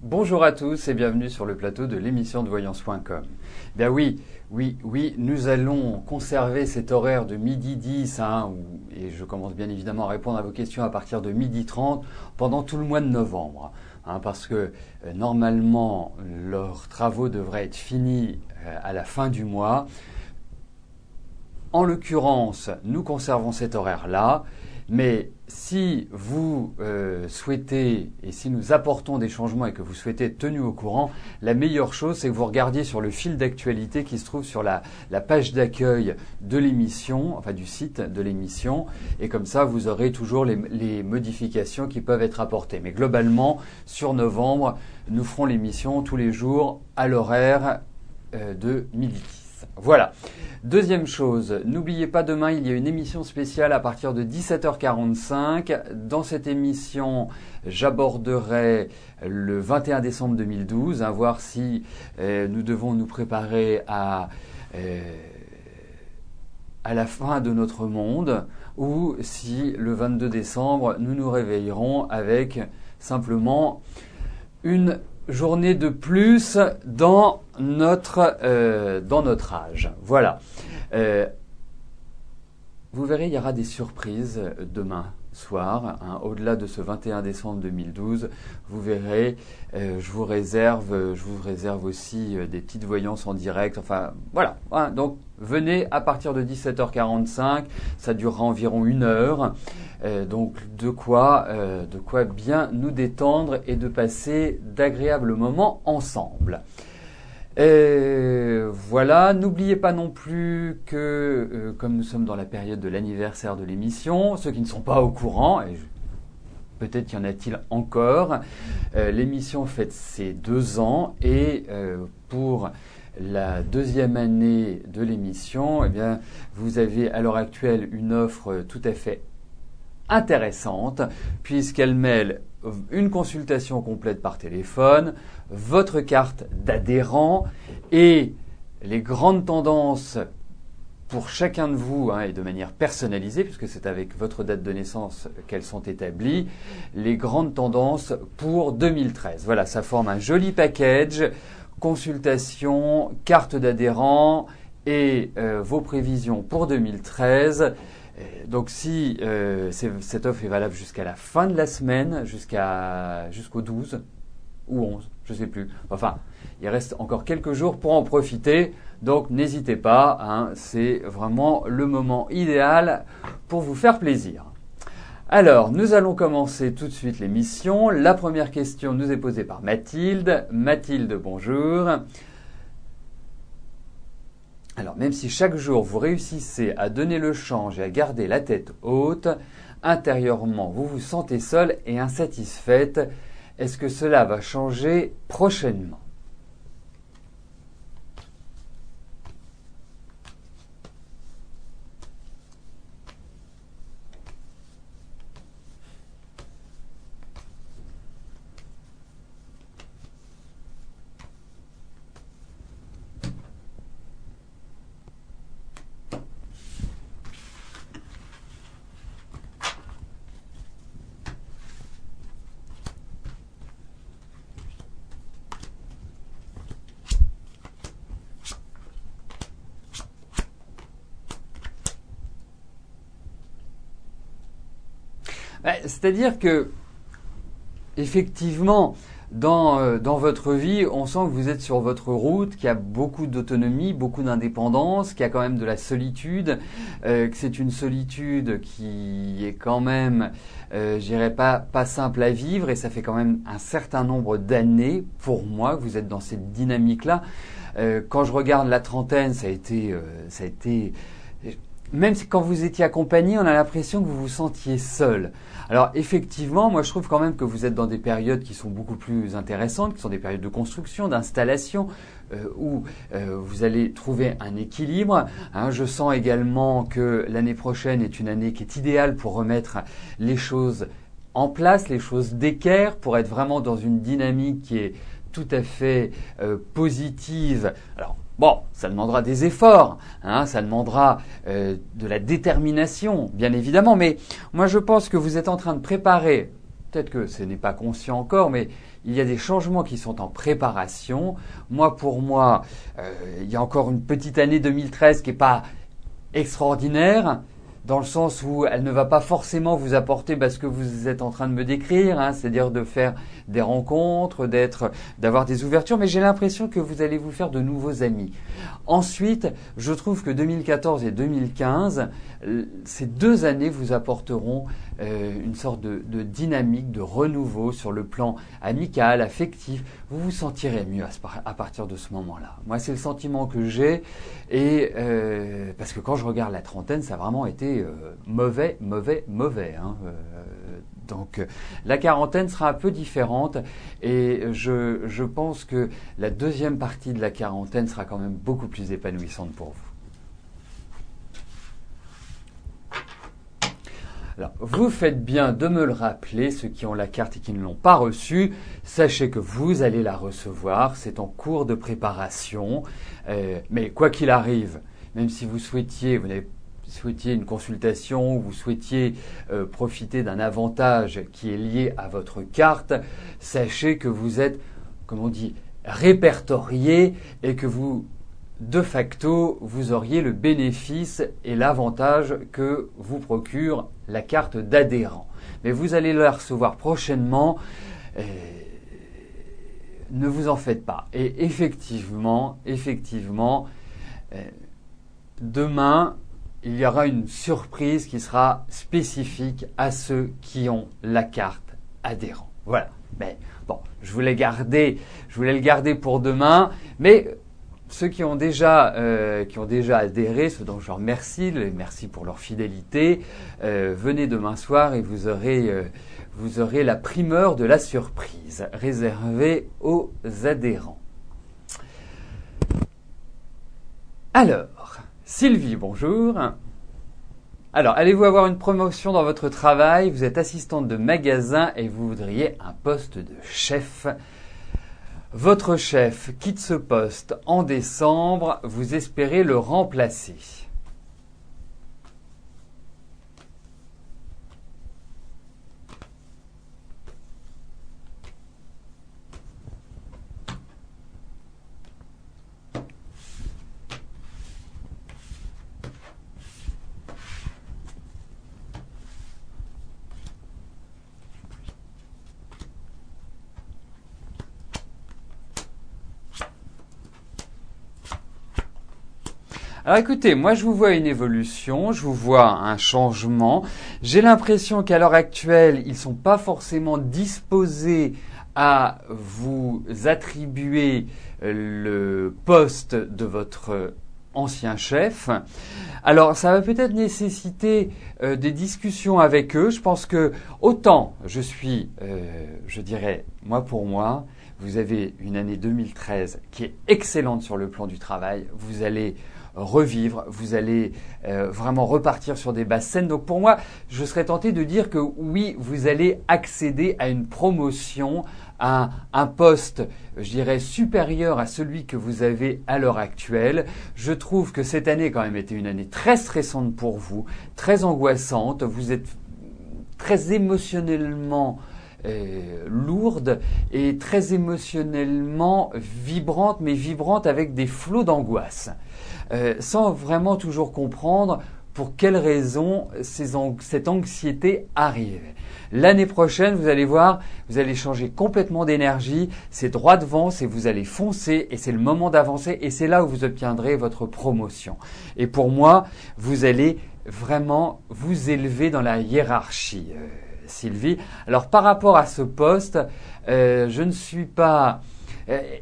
Bonjour à tous et bienvenue sur le plateau de l'émission de voyance.com. Bien oui, nous allons conserver cet horaire de midi 10 et je commence bien évidemment à répondre à vos questions à partir de midi 30 pendant tout le mois de novembre. Parce que normalement leurs travaux devraient être finis à la fin du mois. En l'occurrence, nous conservons cet horaire-là, mais si vous souhaitez et si nous apportons des changements et que vous souhaitez être tenu au courant, la meilleure chose, c'est que vous regardiez sur le fil d'actualité qui se trouve sur la page d'accueil de l'émission, enfin du site de l'émission, et comme ça, vous aurez toujours les modifications qui peuvent être apportées. Mais globalement, sur novembre, nous ferons l'émission tous les jours à l'horaire de midi 10. Voilà. Deuxième chose, n'oubliez pas demain, il y a une émission spéciale à partir de 17h45. Dans cette émission, j'aborderai le 21 décembre 2012, voir si nous devons nous préparer à la fin de notre monde ou si le 22 décembre, nous nous réveillerons avec simplement une journée de plus dans notre âge. Voilà. Vous verrez, il y aura des surprises demain soir. Au-delà de ce 21 décembre 2012, vous verrez, je vous réserve aussi des petites voyances en direct. Enfin, voilà. Donc, venez à partir de 17h45. Ça durera environ 1 heure. Donc, de quoi bien nous détendre et de passer d'agréables moments ensemble. Voilà, n'oubliez pas non plus que comme nous sommes dans la période de l'anniversaire de l'émission, ceux qui ne sont pas au courant, et peut-être y en a-t-il encore, l'émission fête ses 2 ans et pour la 2e année de l'émission, eh bien, vous avez à l'heure actuelle une offre tout à fait intéressante puisqu'elle mêle une consultation complète par téléphone, votre carte d'adhérent et les grandes tendances pour chacun de vous et de manière personnalisée, puisque c'est avec votre date de naissance qu'elles sont établies, les grandes tendances pour 2013. Voilà, ça forme un joli package, consultation, carte d'adhérent et vos prévisions pour 2013. Donc si cette offre est valable jusqu'à la fin de la semaine, jusqu'au 12 ou 11, je ne sais plus. Enfin, il reste encore quelques jours pour en profiter. Donc n'hésitez pas, c'est vraiment le moment idéal pour vous faire plaisir. Alors, nous allons commencer tout de suite l'émission. La première question nous est posée par Mathilde. Mathilde, bonjour. Alors, même si chaque jour vous réussissez à donner le change et à garder la tête haute, intérieurement vous vous sentez seule et insatisfaite. Est-ce que cela va changer prochainement ? C'est-à-dire que, effectivement, dans votre vie, on sent que vous êtes sur votre route, qu'il y a beaucoup d'autonomie, beaucoup d'indépendance, qu'il y a quand même de la solitude, que c'est une solitude qui est quand même, je dirais pas simple à vivre, et ça fait quand même un certain nombre d'années, pour moi, que vous êtes dans cette dynamique-là. Quand je regarde la trentaine, ça a été même si quand vous étiez accompagné, on a l'impression que vous vous sentiez seul. Alors effectivement, moi je trouve quand même que vous êtes dans des périodes qui sont beaucoup plus intéressantes, qui sont des périodes de construction, d'installation, où vous allez trouver un équilibre. Je sens également que l'année prochaine est une année qui est idéale pour remettre les choses en place, les choses d'équerre, pour être vraiment dans une dynamique qui est tout à fait positive. Alors, bon, ça demandera des efforts, ça demandera de la détermination, bien évidemment, mais moi je pense que vous êtes en train de préparer peut-être que ce n'est pas conscient encore, mais il y a des changements qui sont en préparation. Moi, pour moi, il y a encore une petite année 2013 qui n'est pas extraordinaire, dans le sens où elle ne va pas forcément vous apporter ce que vous êtes en train de me décrire, hein, c'est-à-dire de faire des rencontres, d'avoir des ouvertures, mais j'ai l'impression que vous allez vous faire de nouveaux amis. Ensuite, je trouve que 2014 et 2015, ces 2 années vous apporteront une sorte de dynamique, de renouveau sur le plan amical, affectif. Vous vous sentirez mieux à partir de ce moment-là. Moi, c'est le sentiment que j'ai, et parce que quand je regarde la trentaine, ça a vraiment été mauvais. Hein, donc la quarantaine sera un peu différente, et je pense que la deuxième partie de la quarantaine sera quand même beaucoup plus épanouissante pour vous. Alors, vous faites bien de me le rappeler, ceux qui ont la carte et qui ne l'ont pas reçue, sachez que vous allez la recevoir, c'est en cours de préparation, mais quoi qu'il arrive, même si vous souhaitiez une consultation, vous souhaitiez profiter d'un avantage qui est lié à votre carte, sachez que vous êtes, comme on dit, répertorié, et que vous, de facto, vous auriez le bénéfice et l'avantage que vous procure la carte d'adhérent. Mais vous allez la recevoir prochainement. Ne vous en faites pas. Et effectivement, demain, il y aura une surprise qui sera spécifique à ceux qui ont la carte adhérent. Voilà. Mais bon, je voulais le garder pour demain, mais ceux qui ont déjà adhéré, ceux dont je remercie, merci pour leur fidélité, venez demain soir et vous aurez la primeur de la surprise réservée aux adhérents. Alors, Sylvie, bonjour. Alors, allez-vous avoir une promotion dans votre travail? Vous êtes assistante de magasin et vous voudriez un poste de chef. Votre chef quitte ce poste en décembre, vous espérez le remplacer. Alors écoutez, moi je vous vois une évolution, je vous vois un changement. J'ai l'impression qu'à l'heure actuelle, ils ne sont pas forcément disposés à vous attribuer le poste de votre ancien chef. Alors ça va peut-être nécessiter des discussions avec eux. Je pense que autant je dirais, moi pour moi, vous avez une année 2013 qui est excellente sur le plan du travail. Vous allez revivre, vous allez vraiment repartir sur des bases saines. Donc pour moi, je serais tenté de dire que oui, vous allez accéder à une promotion, à un poste, je dirais, supérieur à celui que vous avez à l'heure actuelle. Je trouve que cette année quand même été une année très stressante pour vous, très angoissante. Vous êtes très émotionnellement lourde et très émotionnellement vibrante, mais vibrante avec des flots d'angoisse. Sans vraiment toujours comprendre pour quelles raisons cette anxiété arrive. L'année prochaine, vous allez voir, vous allez changer complètement d'énergie, c'est droit devant, vous allez foncer et c'est le moment d'avancer et c'est là où vous obtiendrez votre promotion. Et pour moi, vous allez vraiment vous élever dans la hiérarchie, Sylvie. Alors par rapport à ce poste, je ne suis pas...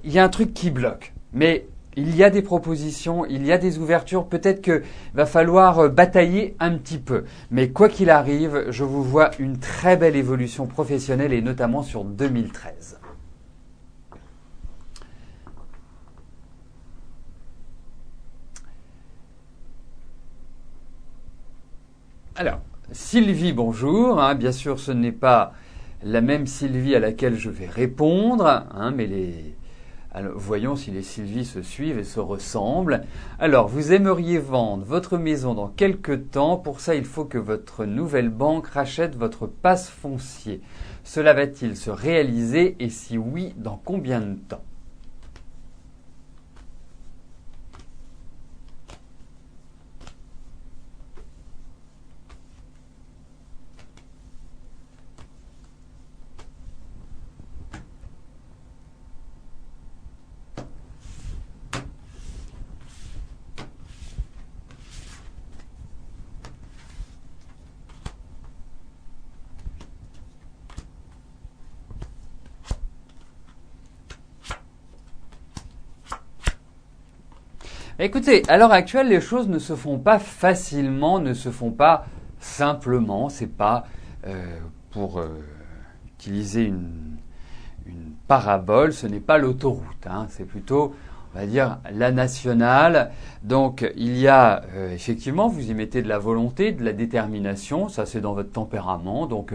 il y a un truc qui bloque, mais il y a des propositions, il y a des ouvertures. Peut-être qu'il va falloir batailler un petit peu. Mais quoi qu'il arrive, je vous vois une très belle évolution professionnelle et notamment sur 2013. Alors, Sylvie, bonjour. Bien sûr, ce n'est pas la même Sylvie à laquelle je vais répondre, mais Alors, voyons si les Sylvie se suivent et se ressemblent. Alors, vous aimeriez vendre votre maison dans quelques temps. Pour ça, il faut que votre nouvelle banque rachète votre passe foncier. Cela va-t-il se réaliser et si oui, dans combien de temps? Écoutez, à l'heure actuelle, les choses ne se font pas facilement, ne se font pas simplement. C'est pas pour utiliser une parabole, ce n'est pas l'autoroute, hein, c'est plutôt, on va dire, la nationale. Donc, il y a effectivement, vous y mettez de la volonté, de la détermination, ça c'est dans votre tempérament, donc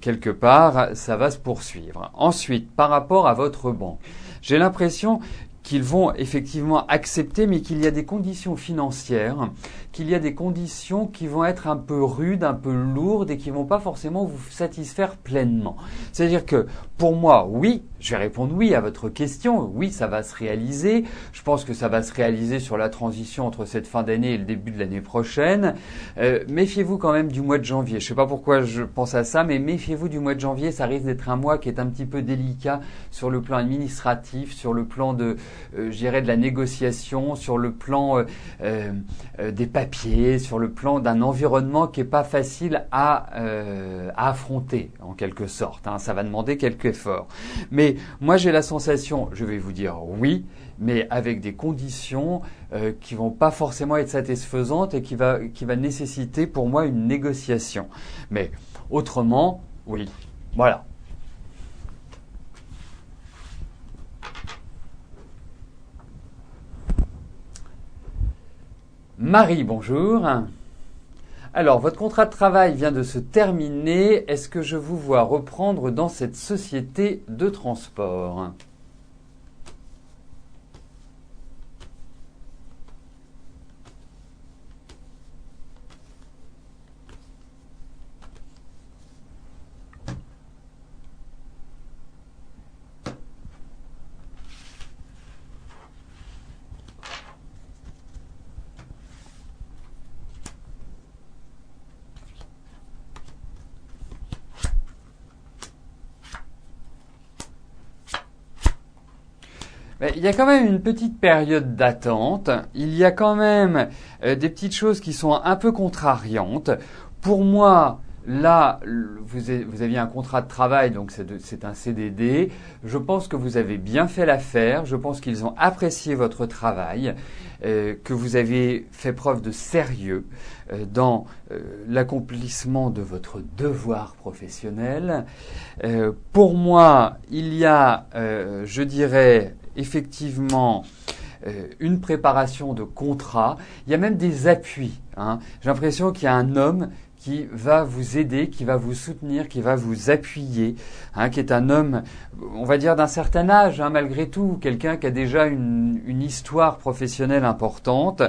quelque part, ça va se poursuivre. Ensuite, par rapport à votre banque, j'ai l'impression qu'ils vont effectivement accepter, mais qu'il y a des conditions financières, qu'il y a des conditions qui vont être un peu rudes, un peu lourdes et qui vont pas forcément vous satisfaire pleinement. C'est-à-dire que pour moi, oui, je vais répondre oui à votre question, oui, ça va se réaliser. Je pense que ça va se réaliser sur la transition entre cette fin d'année et le début de l'année prochaine. Méfiez-vous quand même du mois de janvier. Je sais pas pourquoi je pense à ça, mais méfiez-vous du mois de janvier. Ça risque d'être un mois qui est un petit peu délicat sur le plan administratif, sur le plan de je dirais de la négociation, sur le plan des papiers, sur le plan d'un environnement qui est pas facile à affronter en quelque sorte. Hein. Ça va demander quelques efforts. Mais moi j'ai la sensation, je vais vous dire oui, mais avec des conditions qui vont pas forcément être satisfaisantes et qui va nécessiter pour moi une négociation. Mais autrement, oui, voilà. Marie, bonjour. Alors, votre contrat de travail vient de se terminer. Est-ce que je vous vois reprendre dans cette société de transport ? Il y a quand même une petite période d'attente. Il y a quand même des petites choses qui sont un peu contrariantes. Pour moi, là, vous aviez un contrat de travail, donc c'est un CDD. Je pense que vous avez bien fait l'affaire. Je pense qu'ils ont apprécié votre travail, que vous avez fait preuve de sérieux dans l'accomplissement de votre devoir professionnel. Pour moi, il y a, je dirais, effectivement une préparation de contrat. Il y a même des appuis. Hein. J'ai l'impression qu'il y a un homme qui va vous aider, qui va vous soutenir, qui va vous appuyer, hein, qui est un homme, on va dire d'un certain âge, hein, malgré tout, quelqu'un qui a déjà une histoire professionnelle importante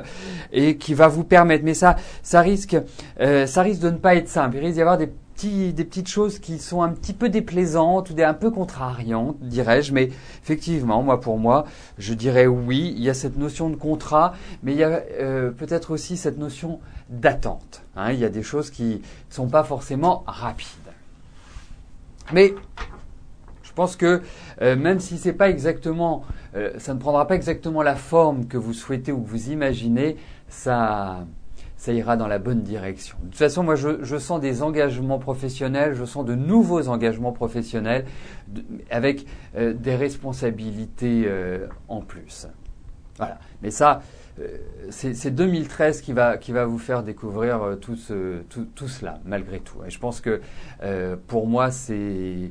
et qui va vous permettre. Mais ça risque de ne pas être simple. Il risque d'y avoir des petites choses qui sont un petit peu déplaisantes ou un peu contrariantes, dirais-je. Mais effectivement, pour moi, je dirais oui. Il y a cette notion de contrat, mais il y a peut-être aussi cette notion d'attente. Hein. Il y a des choses qui ne sont pas forcément rapides. Mais je pense que même si c'est pas exactement, ça ne prendra pas exactement la forme que vous souhaitez ou que vous imaginez, ça ira dans la bonne direction. De toute façon, moi, je sens des engagements professionnels, je sens de nouveaux engagements professionnels avec des responsabilités en plus. Voilà. Mais ça, c'est 2013 qui va vous faire découvrir tout cela, malgré tout. Et je pense que pour moi, c'est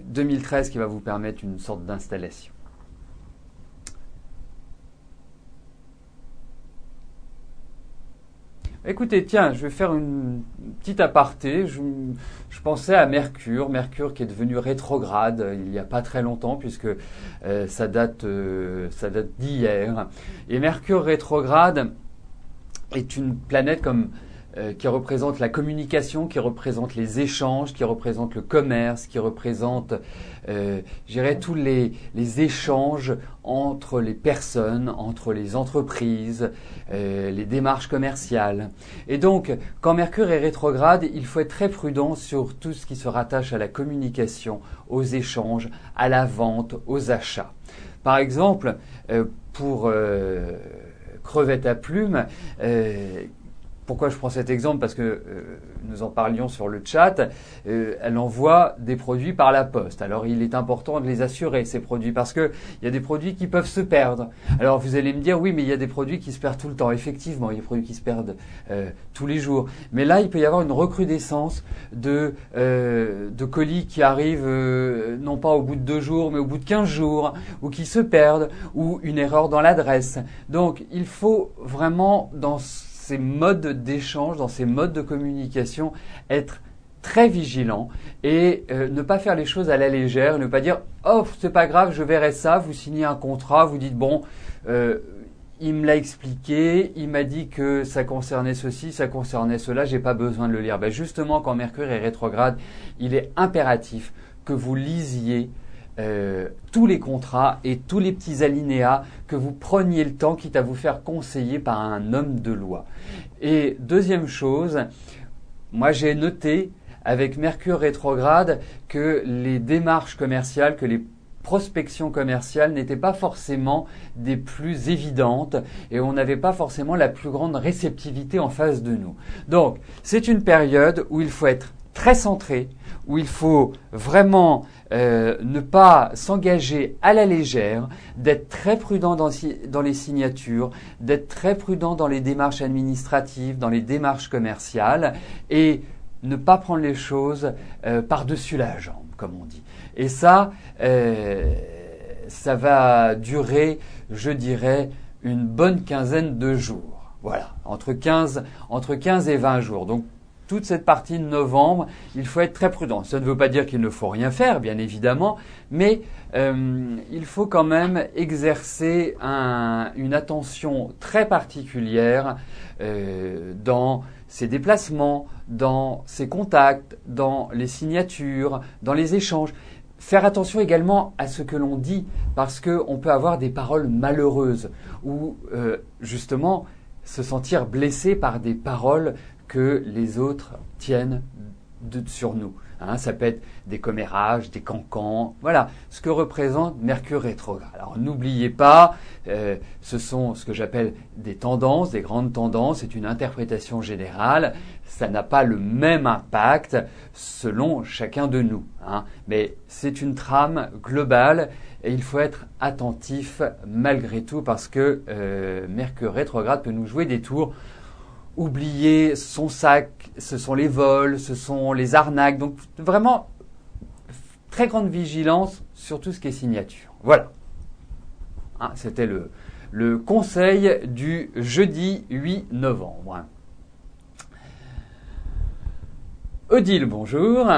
2013 qui va vous permettre une sorte d'installation. Écoutez, tiens, je vais faire une petite aparté. Je pensais à Mercure, Mercure qui est devenu rétrograde il n'y a pas très longtemps puisque ça date d'hier. Et Mercure rétrograde est une planète qui représente la communication, qui représente les échanges, qui représente le commerce, qui représente, je dirais, tous les échanges entre les personnes, entre les entreprises, les démarches commerciales. Et donc, quand Mercure est rétrograde, il faut être très prudent sur tout ce qui se rattache à la communication, aux échanges, à la vente, aux achats. Par exemple, pour Crevette à plumes, pourquoi je prends cet exemple? Parce que nous en parlions sur le chat, elle envoie des produits par la poste. Alors il est important de les assurer, ces produits, parce qu'il y a des produits qui peuvent se perdre. Alors vous allez me dire, oui, mais il y a des produits qui se perdent tout le temps. Effectivement, il y a des produits qui se perdent tous les jours. Mais là, il peut y avoir une recrudescence de colis qui arrivent non pas au bout de 2 jours, mais au bout de 15 jours, ou qui se perdent, ou une erreur dans l'adresse. Donc il faut vraiment, dans ces modes d'échange, dans ces modes de communication, être très vigilant et ne pas faire les choses à la légère, ne pas dire « Oh, c'est pas grave, je verrai ça », vous signez un contrat, vous dites « Bon, il me l'a expliqué, il m'a dit que ça concernait ceci, ça concernait cela, j'ai pas besoin de le lire ». Ben justement, quand Mercure est rétrograde, il est impératif que vous lisiez tous les contrats et tous les petits alinéas, que vous preniez le temps, quitte à vous faire conseiller par un homme de loi. Et deuxième chose, moi j'ai noté avec Mercure rétrograde que les démarches commerciales, que les prospections commerciales n'étaient pas forcément des plus évidentes et on n'avait pas forcément la plus grande réceptivité en face de nous. Donc c'est une période où il faut être très centré, où il faut vraiment ne pas s'engager à la légère, d'être très prudent dans les signatures, d'être très prudent dans les démarches administratives, dans les démarches commerciales et ne pas prendre les choses par-dessus la jambe, comme on dit. Et ça va durer, je dirais, une bonne quinzaine de jours. Voilà, entre 15 et 20 jours. Donc, toute cette partie de novembre, il faut être très prudent. Ça ne veut pas dire qu'il ne faut rien faire, bien évidemment, mais il faut quand même exercer une attention très particulière dans ses déplacements, dans ses contacts, dans les signatures, dans les échanges. Faire attention également à ce que l'on dit, parce qu'on peut avoir des paroles malheureuses ou justement se sentir blessé par des paroles que les autres tiennent sur nous. Ça peut être des commérages, des cancans, voilà ce que représente Mercure rétrograde. Alors n'oubliez pas, ce sont ce que j'appelle des tendances, des grandes tendances, c'est une interprétation générale, ça n'a pas le même impact selon chacun de nous. Mais c'est une trame globale et il faut être attentif malgré tout parce que Mercure rétrograde peut nous jouer des tours. Oublier son sac, ce sont les vols, ce sont les arnaques. Donc vraiment, très grande vigilance sur tout ce qui est signature. Voilà. C'était le conseil du jeudi 8 novembre. Odile, bonjour.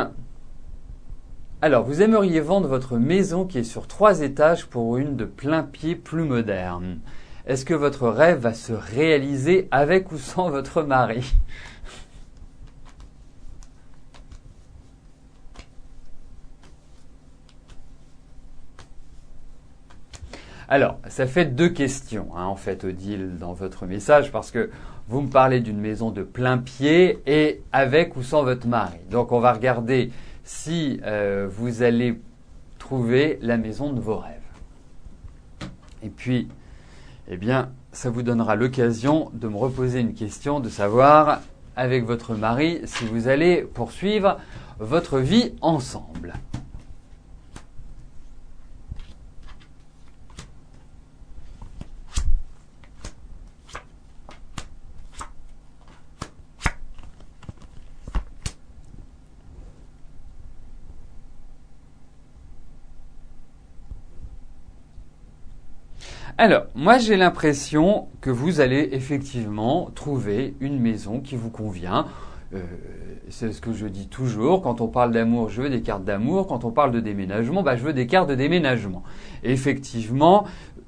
Alors, vous aimeriez vendre votre maison qui est sur 3 étages pour une de plein pied plus moderne. Est-ce que votre rêve va se réaliser avec ou sans votre mari? Alors, ça fait 2 questions, en fait, Odile, dans votre message, parce que vous me parlez d'une maison de plein pied et avec ou sans votre mari. Donc, on va regarder si vous allez trouver la maison de vos rêves. Et puis, eh bien, ça vous donnera l'occasion de me reposer une question, de savoir, avec votre mari, si vous allez poursuivre votre vie ensemble. Alors, moi j'ai l'impression que vous allez effectivement trouver une maison qui vous convient. C'est ce que je dis toujours. Quand on parle d'amour, je veux des cartes d'amour. Quand on parle de déménagement, je veux des cartes de déménagement. Et effectivement,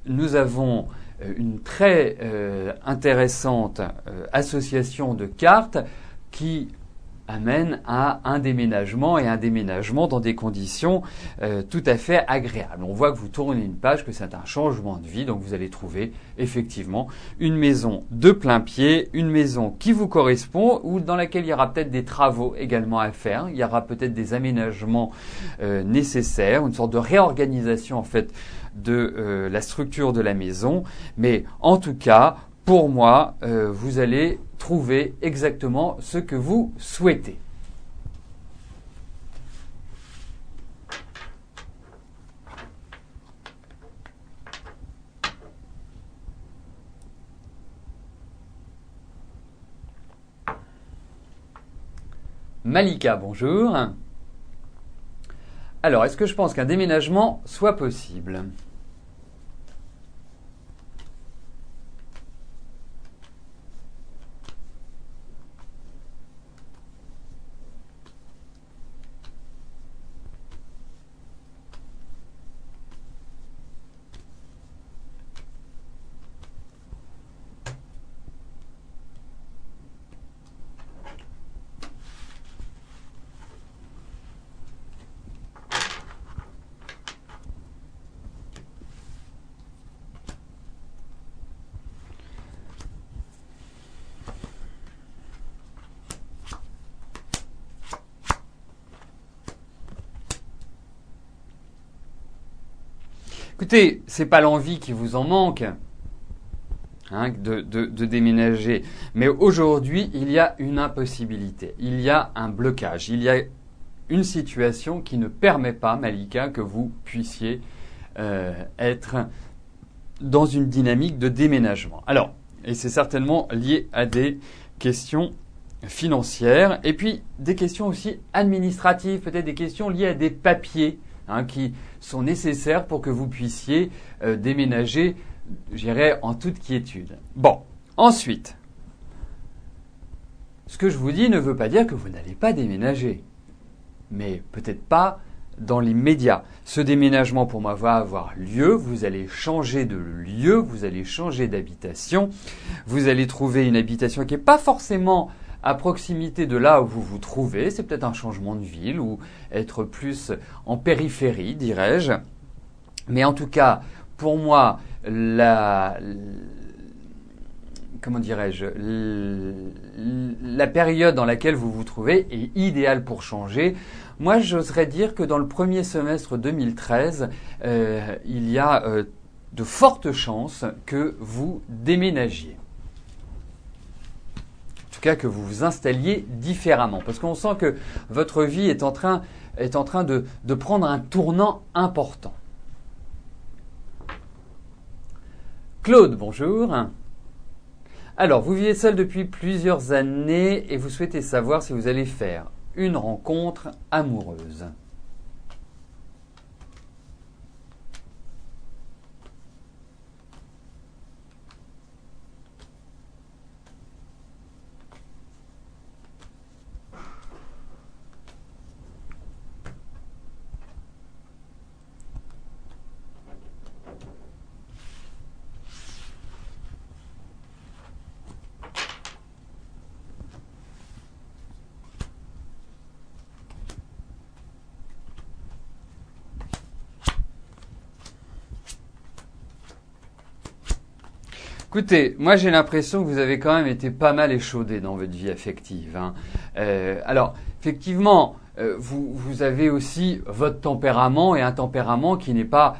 nous avons une très intéressante association de cartes qui amène à un déménagement et un déménagement dans des conditions tout à fait agréables. On voit que vous tournez une page, que c'est un changement de vie, donc vous allez trouver effectivement une maison de plein pied, une maison qui vous correspond ou dans laquelle il y aura peut-être des travaux également à faire, il y aura peut-être des aménagements nécessaires, une sorte de réorganisation en fait de la structure de la maison, mais en tout cas, pour moi, vous allez trouver exactement ce que vous souhaitez. Malika, bonjour. Alors, est-ce que je pense qu'un déménagement soit possible ? Écoutez, c'est pas l'envie qui vous en manque de déménager, mais aujourd'hui, il y a une impossibilité, il y a un blocage, il y a une situation qui ne permet pas, Malika, que vous puissiez être dans une dynamique de déménagement. Alors, et c'est certainement lié à des questions financières et puis des questions aussi administratives, peut-être des questions liées à des papiers qui sont nécessaires pour que vous puissiez déménager, je dirais, en toute quiétude. Bon, ensuite, ce que je vous dis ne veut pas dire que vous n'allez pas déménager, mais peut-être pas dans l'immédiat. Ce déménagement, pour moi, va avoir lieu. Vous allez changer de lieu, vous allez changer d'habitation, vous allez trouver une habitation qui n'est pas forcément à proximité de là où vous vous trouvez. C'est peut-être un changement de ville ou être plus en périphérie, dirais-je. Mais en tout cas, pour moi, la période dans laquelle vous vous trouvez est idéale pour changer. Moi, j'oserais dire que dans le premier semestre 2013, il y a de fortes chances que vous déménagiez. En tout cas, que vous vous installiez différemment. Parce qu'on sent que votre vie est en train de prendre un tournant important. Claude, bonjour. Alors, vous vivez seul depuis plusieurs années et vous souhaitez savoir si vous allez faire une rencontre amoureuse. Écoutez, moi j'ai l'impression que vous avez quand même été pas mal échaudé dans votre vie affective. Alors, effectivement, vous avez aussi votre tempérament et un tempérament qui n'est pas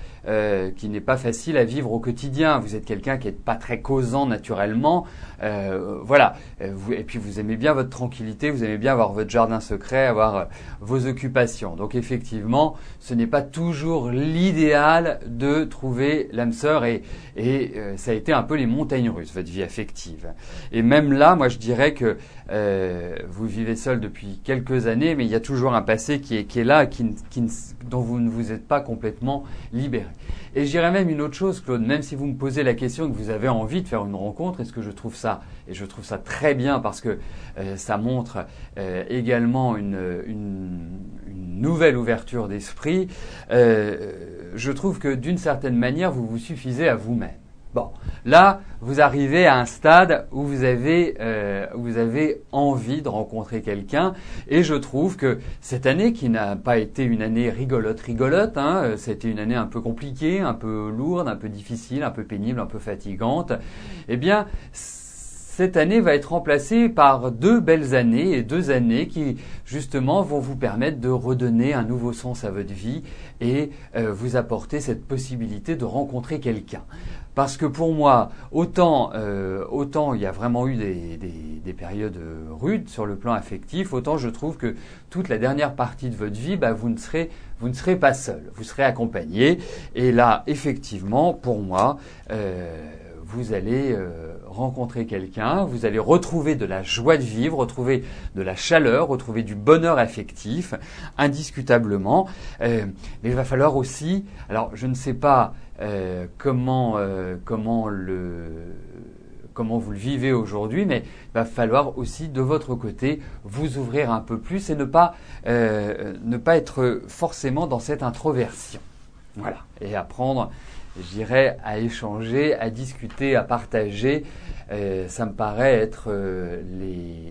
facile à vivre au quotidien. Vous êtes quelqu'un qui n'est pas très causant naturellement. Voilà. Et puis vous aimez bien votre tranquillité, vous aimez bien avoir votre jardin secret, avoir vos occupations. Donc effectivement, ce n'est pas toujours l'idéal de trouver l'âme sœur et ça a été un peu les montagnes russes, votre vie affective. Et même là, moi je dirais que vous vivez seul depuis quelques années, mais il y a toujours un passé qui est là, dont vous ne vous êtes pas complètement libéré. dirais. Et je dirais même une autre chose, Claude, même si vous me posez la question que vous avez envie de faire une rencontre, est-ce que je trouve ça, et je trouve ça très bien parce que ça montre également une nouvelle ouverture d'esprit, je trouve que d'une certaine manière, vous vous suffisez à vous-même. Bon, là, vous arrivez à un stade où vous avez envie de rencontrer quelqu'un, et je trouve que cette année, qui n'a pas été une année rigolote, hein, c'était une année un peu compliquée, un peu lourde, un peu difficile, un peu pénible, un peu fatigante, eh bien, cette année va être remplacée par 2 belles années et 2 années qui justement vont vous permettre de redonner un nouveau sens à votre vie et vous apporter cette possibilité de rencontrer quelqu'un. Parce que pour moi, autant il y a vraiment eu des périodes rudes sur le plan affectif, autant je trouve que toute la dernière partie de votre vie, vous ne serez pas seul, vous serez accompagné. Et là, effectivement, pour moi, vous allez rencontrer quelqu'un, vous allez retrouver de la joie de vivre, retrouver de la chaleur, retrouver du bonheur affectif, indiscutablement. Mais il va falloir aussi, alors je ne sais pas comment vous le vivez aujourd'hui, mais il va falloir aussi de votre côté vous ouvrir un peu plus et ne pas être forcément dans cette introversion. Voilà, et apprendre, je dirais, à échanger, à discuter, à partager. Ça me paraît être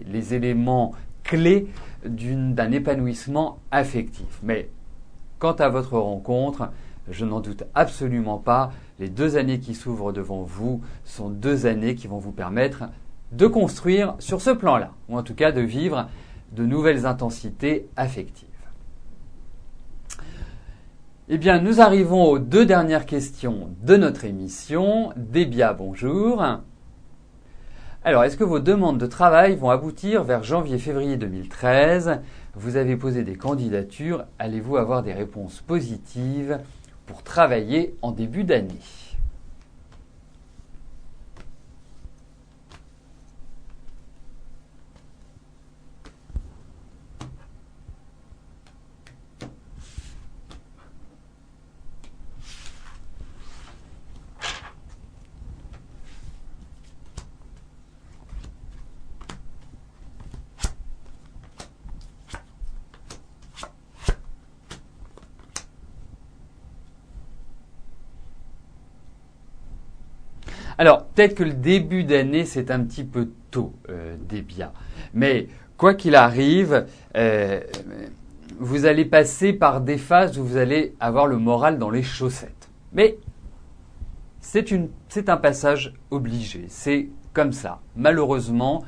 les éléments clés d'un épanouissement affectif. Mais quant à votre rencontre, je n'en doute absolument pas. Les 2 années qui s'ouvrent devant vous sont 2 années qui vont vous permettre de construire sur ce plan-là, ou en tout cas de vivre de nouvelles intensités affectives. Eh bien, nous arrivons aux 2 dernières questions de notre émission. Débia, bonjour. Alors, est-ce que vos demandes de travail vont aboutir vers janvier-février 2013 ? Vous avez posé des candidatures. Allez-vous avoir des réponses positives pour travailler en début d'année ? Alors, peut-être que le début d'année, c'est un petit peu tôt, Débia. Mais quoi qu'il arrive, vous allez passer par des phases où vous allez avoir le moral dans les chaussettes. Mais c'est un passage obligé. C'est comme ça. Malheureusement,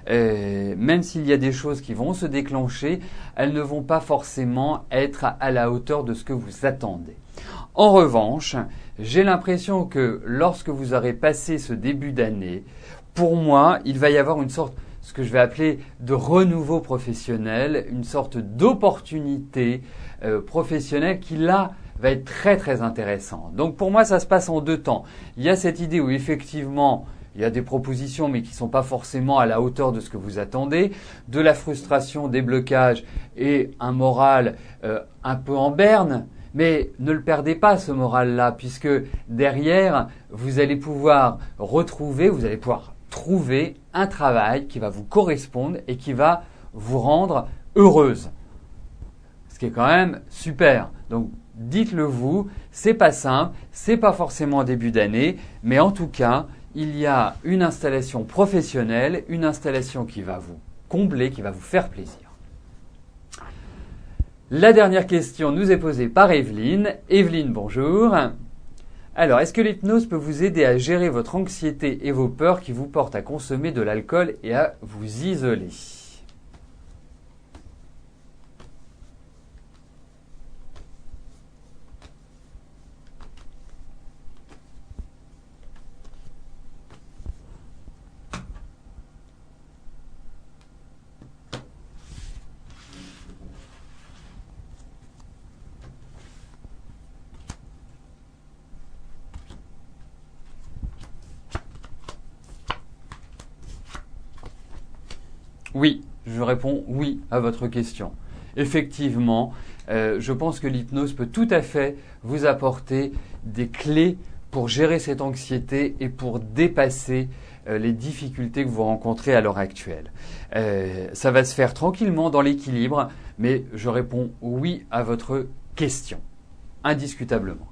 même s'il y a des choses qui vont se déclencher, elles ne vont pas forcément être à la hauteur de ce que vous attendez. En revanche, j'ai l'impression que lorsque vous aurez passé ce début d'année, pour moi, il va y avoir une sorte, ce que je vais appeler de renouveau professionnel, une sorte d'opportunité professionnelle qui là va être très très intéressante. Donc pour moi, ça se passe en 2 temps. Il y a cette idée où effectivement, il y a des propositions mais qui ne sont pas forcément à la hauteur de ce que vous attendez, de la frustration, des blocages et un moral un peu en berne. Mais ne le perdez pas, ce moral-là, puisque derrière, vous allez pouvoir trouver un travail qui va vous correspondre et qui va vous rendre heureuse. Ce qui est quand même super. Donc, dites-le vous, c'est pas simple, c'est pas forcément en début d'année, mais en tout cas, il y a une installation professionnelle, une installation qui va vous combler, qui va vous faire plaisir. La dernière question nous est posée par Evelyne. Evelyne, bonjour. Alors, est-ce que l'hypnose peut vous aider à gérer votre anxiété et vos peurs qui vous portent à consommer de l'alcool et à vous isoler ? Oui, je réponds oui à votre question. Effectivement, Je pense que l'hypnose peut tout à fait vous apporter des clés pour gérer cette anxiété et pour dépasser les difficultés que vous rencontrez à l'heure actuelle. Ça va se faire tranquillement dans l'équilibre, mais je réponds oui à votre question, indiscutablement.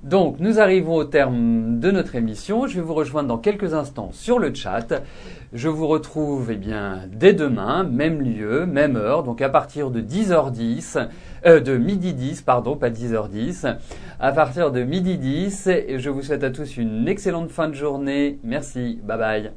Donc, nous arrivons au terme de notre émission. Je vais vous rejoindre dans quelques instants sur le chat. Je vous retrouve dès demain, même lieu, même heure, donc à partir de 10h10, de midi 10, pardon, pas 10h10, à partir de midi 10. Et je vous souhaite à tous une excellente fin de journée. Merci, bye bye.